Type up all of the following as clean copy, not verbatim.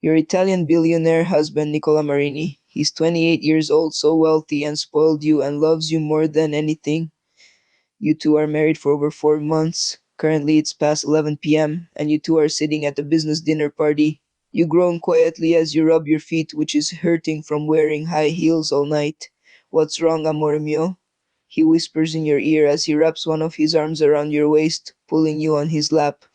Your Italian billionaire husband, Nicola Marini. He's 28 years old, so wealthy and spoiled you and loves you more than anything. You two are married for over 4 months. Currently, it's past 11 p.m., and you two are sitting at a business dinner party. You groan quietly as you rub your feet, which is hurting from wearing high heels all night. What's wrong, amore mio? He whispers in your ear as he wraps one of his arms around your waist, pulling you on his lap.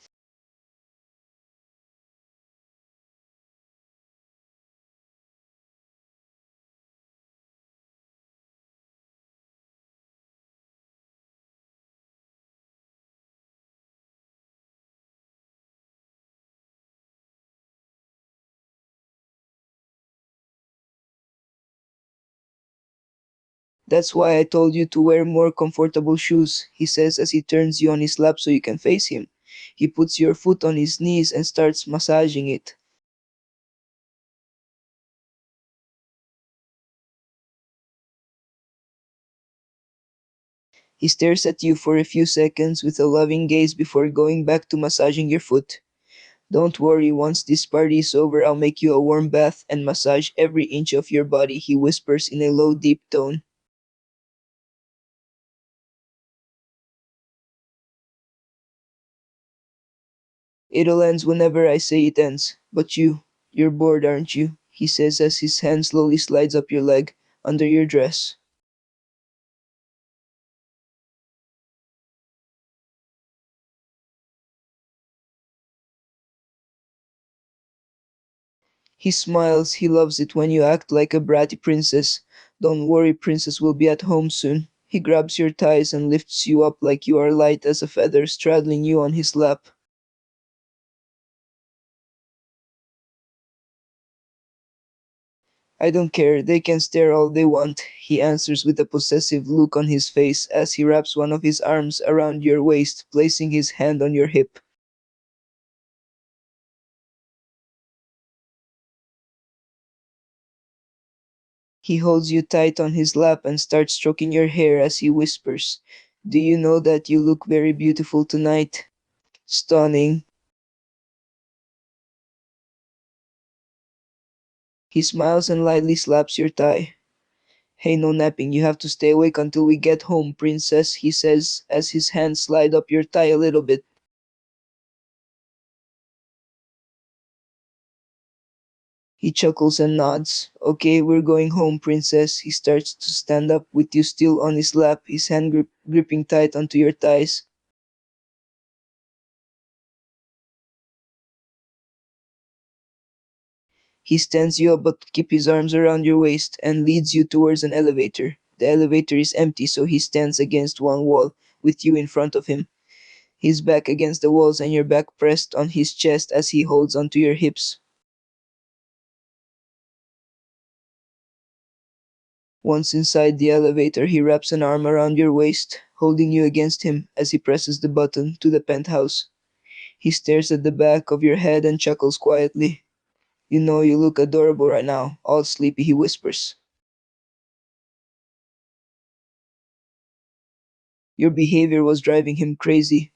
That's why I told you to wear more comfortable shoes, he says as he turns you on his lap so you can face him. He puts your foot on his knees and starts massaging it. He stares at you for a few seconds with a loving gaze before going back to massaging your foot. Don't worry, once this party is over, I'll make you a warm bath and massage every inch of your body, he whispers in a low, deep tone. It'll end whenever I say it ends. But you're bored, aren't you? He says as his hand slowly slides up your leg, under your dress. He smiles, he loves it when you act like a bratty princess. Don't worry, princess will be at home soon. He grabs your thighs and lifts you up like you are light as a feather, straddling you on his lap. I don't care, they can stare all they want, he answers with a possessive look on his face as he wraps one of his arms around your waist, placing his hand on your hip. He holds you tight on his lap and starts stroking your hair as he whispers, "Do you know that you look very beautiful tonight? Stunning." He smiles and lightly slaps your thigh. "Hey, no napping, you have to stay awake until we get home, princess," he says as his hands slide up your thigh a little bit. He chuckles and nods. "Okay, we're going home, princess." He starts to stand up with you still on his lap, his hand gripping tight onto your thighs. He stands you up but keeps his arms around your waist and leads you towards an elevator. The elevator is empty, so he stands against one wall, with you in front of him. His back against the walls and your back pressed on his chest as he holds onto your hips. Once inside the elevator, he wraps an arm around your waist, holding you against him as he presses the button to the penthouse. He stares at the back of your head and chuckles quietly. "You know you look adorable right now, all sleepy," he whispers. Your behavior was driving him crazy.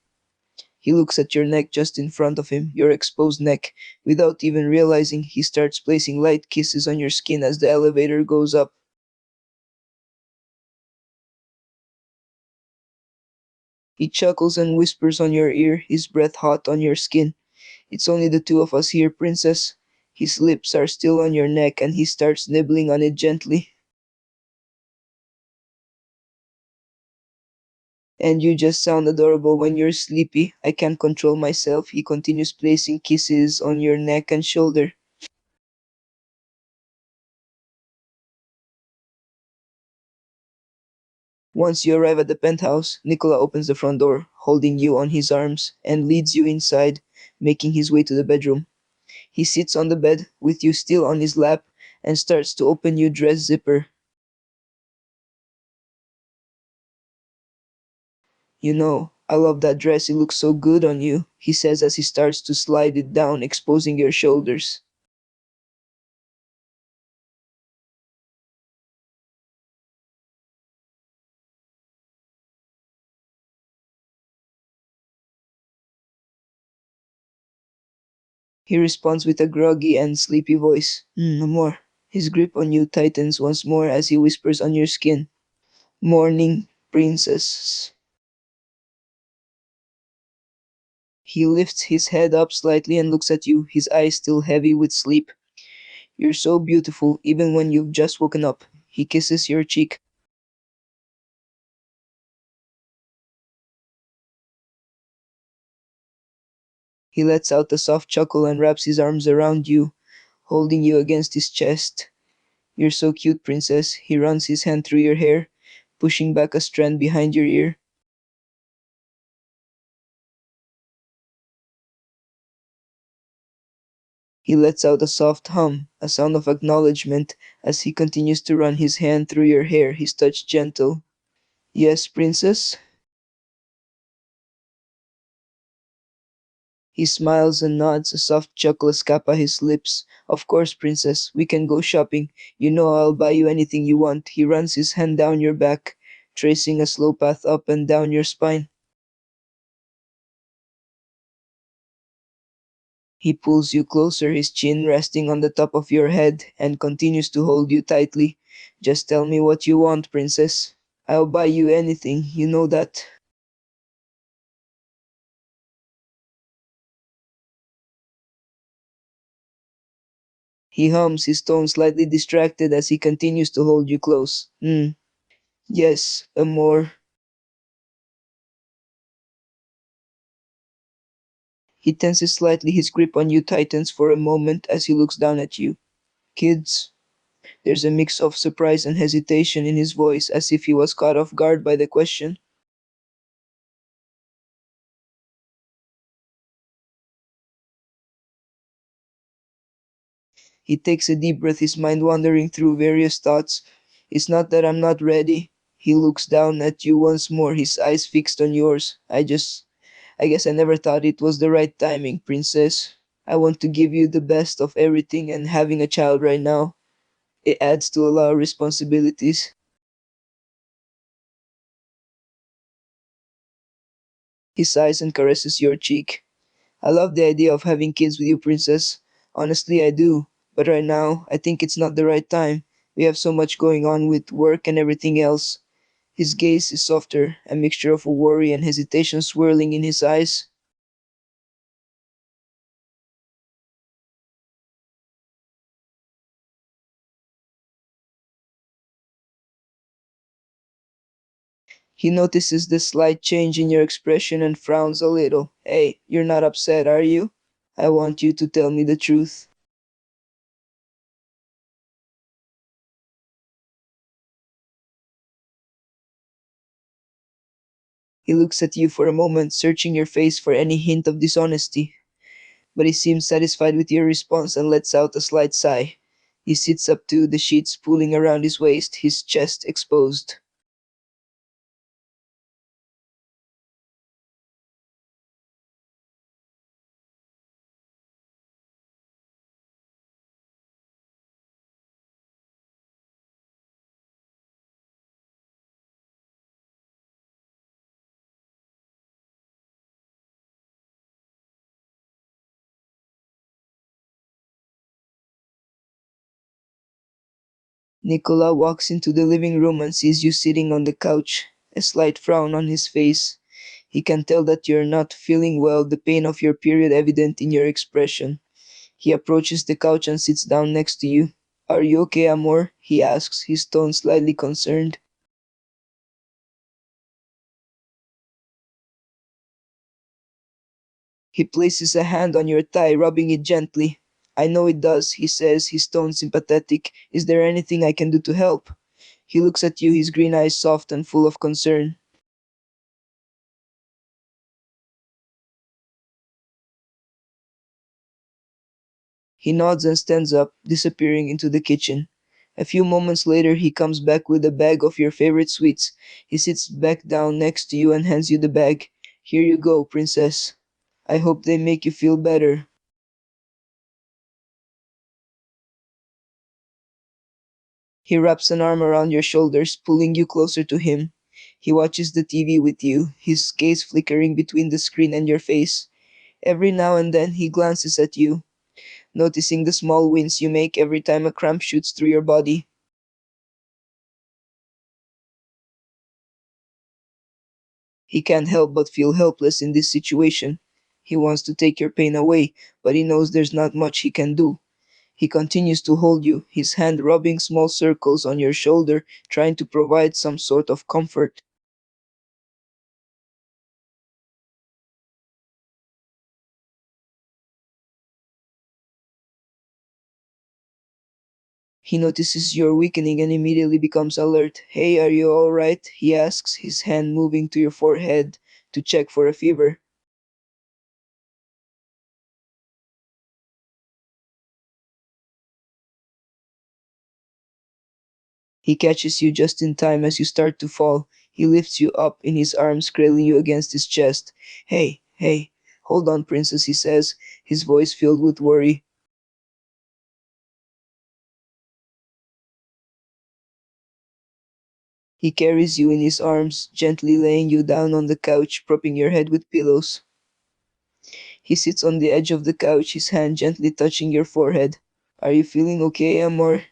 He looks at your neck just in front of him, your exposed neck. Without even realizing, he starts placing light kisses on your skin as the elevator goes up. He chuckles and whispers on your ear, his breath hot on your skin. "It's only the two of us here, princess." His lips are still on your neck and he starts nibbling on it gently. "And you just sound adorable when you're sleepy. I can't control myself." He continues placing kisses on your neck and shoulder. Once you arrive at the penthouse, Nicola opens the front door, holding you on his arms, and leads you inside, making his way to the bedroom. He sits on the bed, with you still on his lap, and starts to open your dress zipper. "You know, I love that dress, it looks so good on you," he says as he starts to slide it down, exposing your shoulders. He responds with a groggy and sleepy voice. Amor. His grip on you tightens once more as he whispers on your skin. Morning, princess. He lifts his head up slightly and looks at you, his eyes still heavy with sleep. You're so beautiful, even when you've just woken up. He kisses your cheek. He lets out a soft chuckle and wraps his arms around you, holding you against his chest. You're so cute, princess. He runs his hand through your hair, pushing back a strand behind your ear. He lets out a soft hum, a sound of acknowledgement, as he continues to run his hand through your hair, his touch gentle. Yes, princess? He smiles and nods, a soft chuckle escapa his lips. Of course, princess, we can go shopping. You know I'll buy you anything you want. He runs his hand down your back, tracing a slow path up and down your spine. He pulls you closer, his chin resting on the top of your head, and continues to hold you tightly. Just tell me what you want, princess. I'll buy you anything, you know that. He hums, his tone slightly distracted as he continues to hold you close. Yes, amor. He tenses slightly, his grip on you tightens for a moment as he looks down at you. Kids? There's a mix of surprise and hesitation in his voice, as if he was caught off guard by the question. He takes a deep breath, his mind wandering through various thoughts. It's not that I'm not ready. He looks down at you once more, his eyes fixed on yours. I guess I never thought it was the right timing, princess. I want to give you the best of everything, and having a child right now, it adds to a lot of responsibilities. He sighs and caresses your cheek. I love the idea of having kids with you, princess. Honestly, I do. But right now, I think it's not the right time. We have so much going on with work and everything else. His gaze is softer, a mixture of worry and hesitation swirling in his eyes. He notices the slight change in your expression and frowns a little. Hey, you're not upset, are you? I want you to tell me the truth. He looks at you for a moment, searching your face for any hint of dishonesty, but he seems satisfied with your response and lets out a slight sigh. He sits up too, the sheets pulling around his waist, his chest exposed. Nicola walks into the living room and sees you sitting on the couch, a slight frown on his face. He can tell that you're not feeling well, the pain of your period evident in your expression. He approaches the couch and sits down next to you. Are you okay, Amor? He asks, his tone slightly concerned. He places a hand on your thigh, rubbing it gently. I know it does, he says, his tone sympathetic. Is there anything I can do to help? He looks at you, his green eyes soft and full of concern. He nods and stands up, disappearing into the kitchen. A few moments later, he comes back with a bag of your favorite sweets. He sits back down next to you and hands you the bag. Here you go, princess. I hope they make you feel better. He wraps an arm around your shoulders, pulling you closer to him. He watches the TV with you, his gaze flickering between the screen and your face. Every now and then he glances at you. noticing the small wins you make every time a cramp shoots through your body. He can't help but feel helpless in this situation. He wants to take your pain away, but he knows there's not much he can do. He continues to hold you, his hand rubbing small circles on your shoulder, trying to provide some sort of comfort. He notices you're weakening and immediately becomes alert. Hey, are you alright? He asks, his hand moving to your forehead to check for a fever. He catches you just in time as you start to fall. He lifts you up in his arms, cradling you against his chest. Hey, hey, hold on, princess, he says, his voice filled with worry. He carries you in his arms, gently laying you down on the couch, propping your head with pillows. He sits on the edge of the couch, his hand gently touching your forehead. Are you feeling okay, Amor?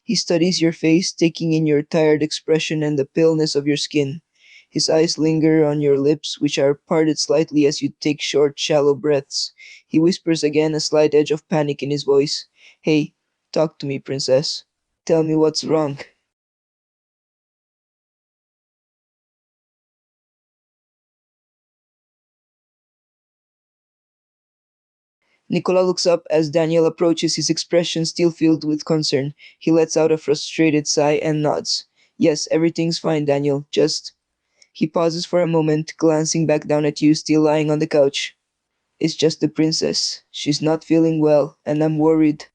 He studies your face, taking in your tired expression and the paleness of your skin. His eyes linger on your lips, which are parted slightly as you take short, shallow breaths. He whispers again, a slight edge of panic in his voice. Hey, talk to me, princess. Tell me what's wrong. Nicola looks up as Daniel approaches, his expression still filled with concern. He lets out a frustrated sigh and nods. Yes, everything's fine, Daniel. Just. He pauses for a moment, glancing back down at you, still lying on the couch. It's just the princess. She's not feeling well, and I'm worried.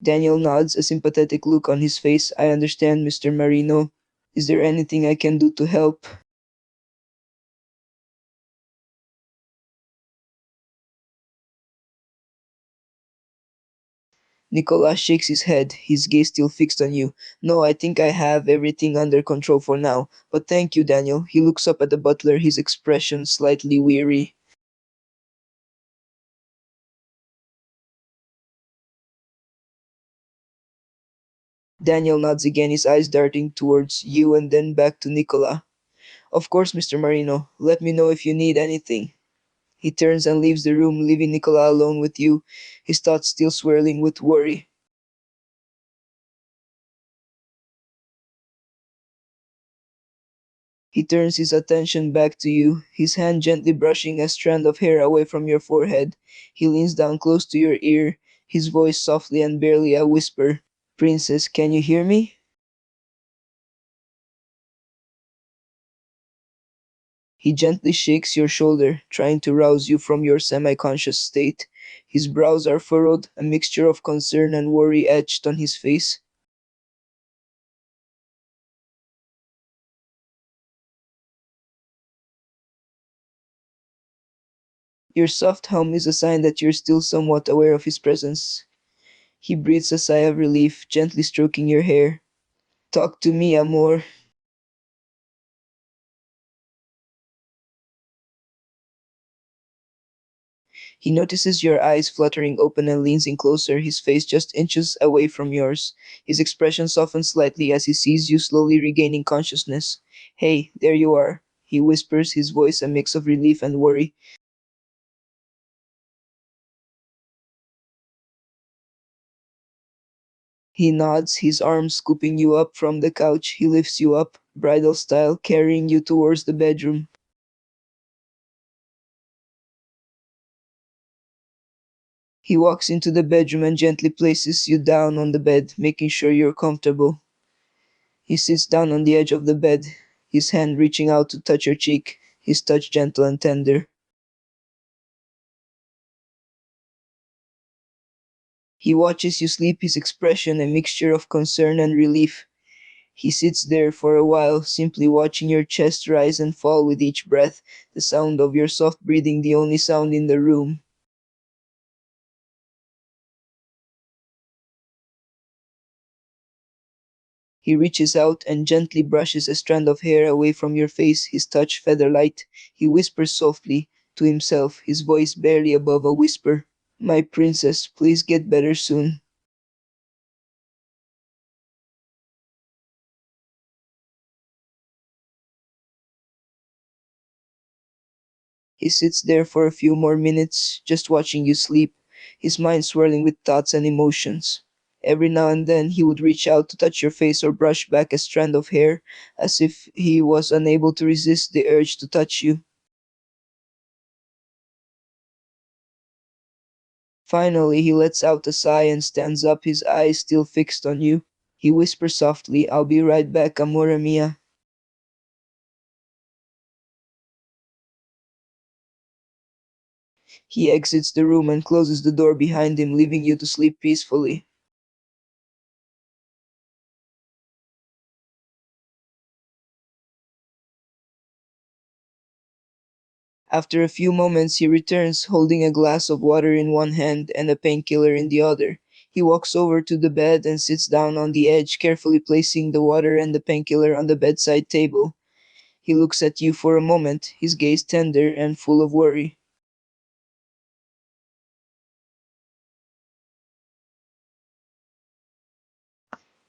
Daniel nods, a sympathetic look on his face. I understand, Mr. Marino. Is there anything I can do to help? Nicolas shakes his head, his gaze still fixed on you. No, I think I have everything under control for now. But thank you, Daniel. He looks up at the butler, his expression slightly weary. Daniel nods again, his eyes darting towards you and then back to Nicola. Of course, Mr. Marino. Let me know if you need anything. He turns and leaves the room, leaving Nicola alone with you, his thoughts still swirling with worry. He turns his attention back to you, his hand gently brushing a strand of hair away from your forehead. He leans down close to your ear, his voice softly and barely a whisper. Princess, can you hear me? He gently shakes your shoulder, trying to rouse you from your semi conscious state. His brows are furrowed, a mixture of concern and worry etched on his face. Your soft hum is a sign that you're still somewhat aware of his presence. He breathes a sigh of relief, gently stroking your hair. Talk to me, amor. He notices your eyes fluttering open and leans in closer, his face just inches away from yours. His expression softens slightly as he sees you slowly regaining consciousness. Hey, there you are, he whispers, his voice a mix of relief and worry. He nods, his arms scooping you up from the couch. He lifts you up, bridal style, carrying you towards the bedroom. He walks into the bedroom and gently places you down on the bed, making sure you're comfortable. He sits down on the edge of the bed, his hand reaching out to touch your cheek, his touch gentle and tender. He watches you sleep, his expression a mixture of concern and relief. He sits there for a while, simply watching your chest rise and fall with each breath, the sound of your soft breathing the only sound in the room. He reaches out and gently brushes a strand of hair away from your face, his touch feather-light. He whispers softly to himself, his voice barely above a whisper. My princess, please get better soon. He sits there for a few more minutes, just watching you sleep, his mind swirling with thoughts and emotions. Every now and then he would reach out to touch your face or brush back a strand of hair, as if he was unable to resist the urge to touch you. Finally, he lets out a sigh and stands up, his eyes still fixed on you. He whispers softly, I'll be right back, amore mia. He exits the room and closes the door behind him, leaving you to sleep peacefully. After a few moments, he returns, holding a glass of water in one hand and a painkiller in the other. He walks over to the bed and sits down on the edge, carefully placing the water and the painkiller on the bedside table. He looks at you for a moment, his gaze tender and full of worry.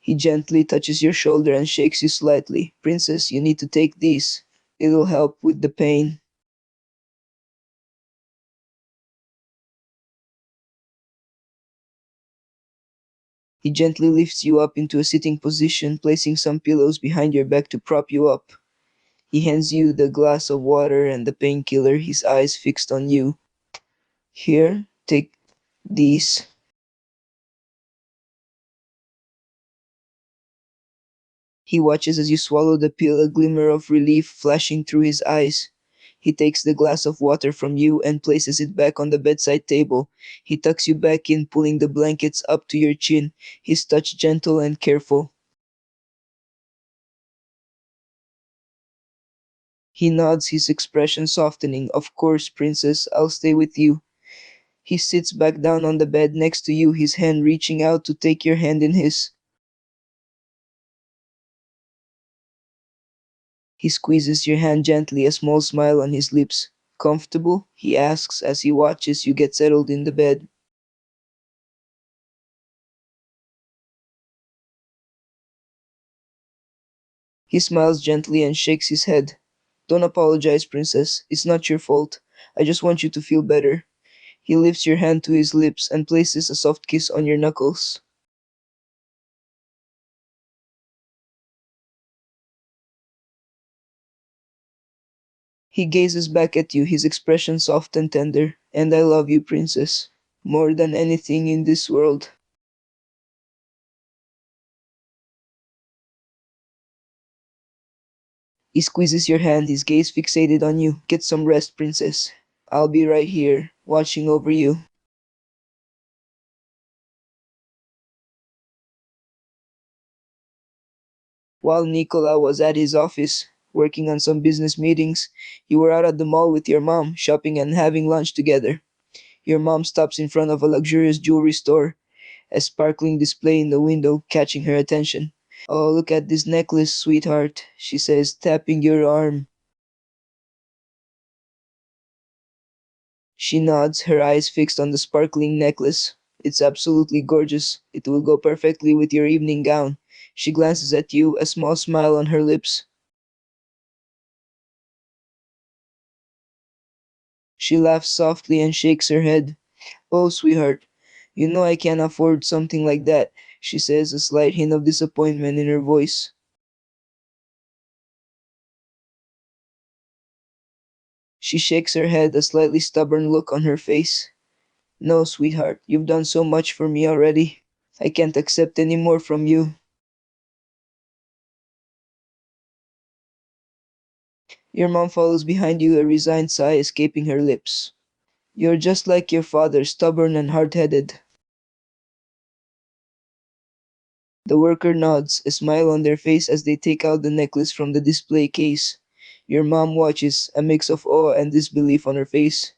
He gently touches your shoulder and shakes you slightly. Princess, you need to take these. It'll help with the pain. He gently lifts you up into a sitting position, placing some pillows behind your back to prop you up. He hands you the glass of water and the painkiller, his eyes fixed on you. Here, take these. He watches as you swallow the pill, a glimmer of relief flashing through his eyes. He takes the glass of water from you and places it back on the bedside table. He tucks you back in, pulling the blankets up to your chin, his touch gentle and careful. He nods, his expression softening. Of course, princess, I'll stay with you. He sits back down on the bed next to you, his hand reaching out to take your hand in his. He squeezes your hand gently, a small smile on his lips. Comfortable? He asks as he watches you get settled in the bed. He smiles gently and shakes his head. Don't apologize, princess. It's not your fault. I just want you to feel better. He lifts your hand to his lips and places a soft kiss on your knuckles. He gazes back at you, his expression soft and tender. And I love you, princess. More than anything in this world. He squeezes your hand, his gaze fixated on you. Get some rest, princess. I'll be right here, watching over you. While Nicola was at his office, working on some business meetings, you were out at the mall with your mom, shopping and having lunch together. Your mom stops in front of a luxurious jewelry store, a sparkling display in the window catching her attention. Oh, look at this necklace, sweetheart, she says, tapping your arm. She nods, her eyes fixed on the sparkling necklace. It's absolutely gorgeous. It will go perfectly with your evening gown. She glances at you, a small smile on her lips. She laughs softly and shakes her head. Oh, sweetheart, you know I can't afford something like that, she says, a slight hint of disappointment in her voice. She shakes her head, a slightly stubborn look on her face. No, sweetheart, you've done so much for me already. I can't accept any more from you. Your mom follows behind you, a resigned sigh escaping her lips. You're just like your father, stubborn and hard-headed. The worker nods, a smile on their face as they take out the necklace from the display case. Your mom watches, a mix of awe and disbelief on her face.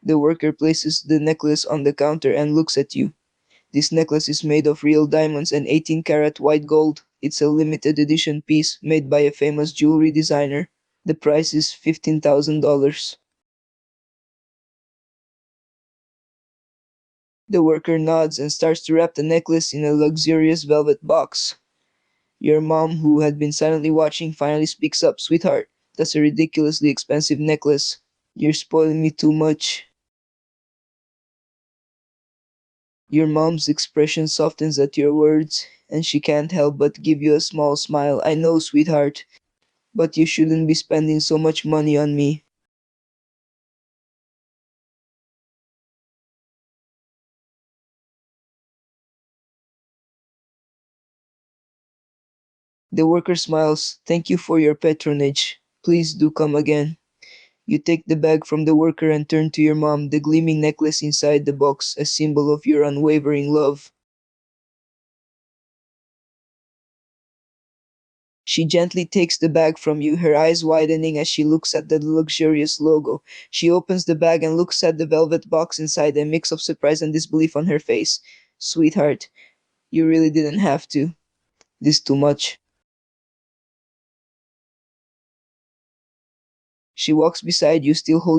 The worker places the necklace on the counter and looks at you. This necklace is made of real diamonds and 18-karat white gold. It's a limited edition piece made by a famous jewelry designer. The price is $15,000. The worker nods and starts to wrap the necklace in a luxurious velvet box. Your mom, who had been silently watching, finally speaks up. Sweetheart, that's a ridiculously expensive necklace. You're spoiling me too much. Your mom's expression softens at your words, and she can't help but give you a small smile. I know, sweetheart, but you shouldn't be spending so much money on me. The worker smiles. Thank you for your patronage. Please do come again. You take the bag from the worker and turn to your mom, the gleaming necklace inside the box, a symbol of your unwavering love. She gently takes the bag from you, her eyes widening as she looks at the luxurious logo. She opens the bag and looks at the velvet box inside, a mix of surprise and disbelief on her face. Sweetheart, you really didn't have to. This too much. She walks beside you, still holding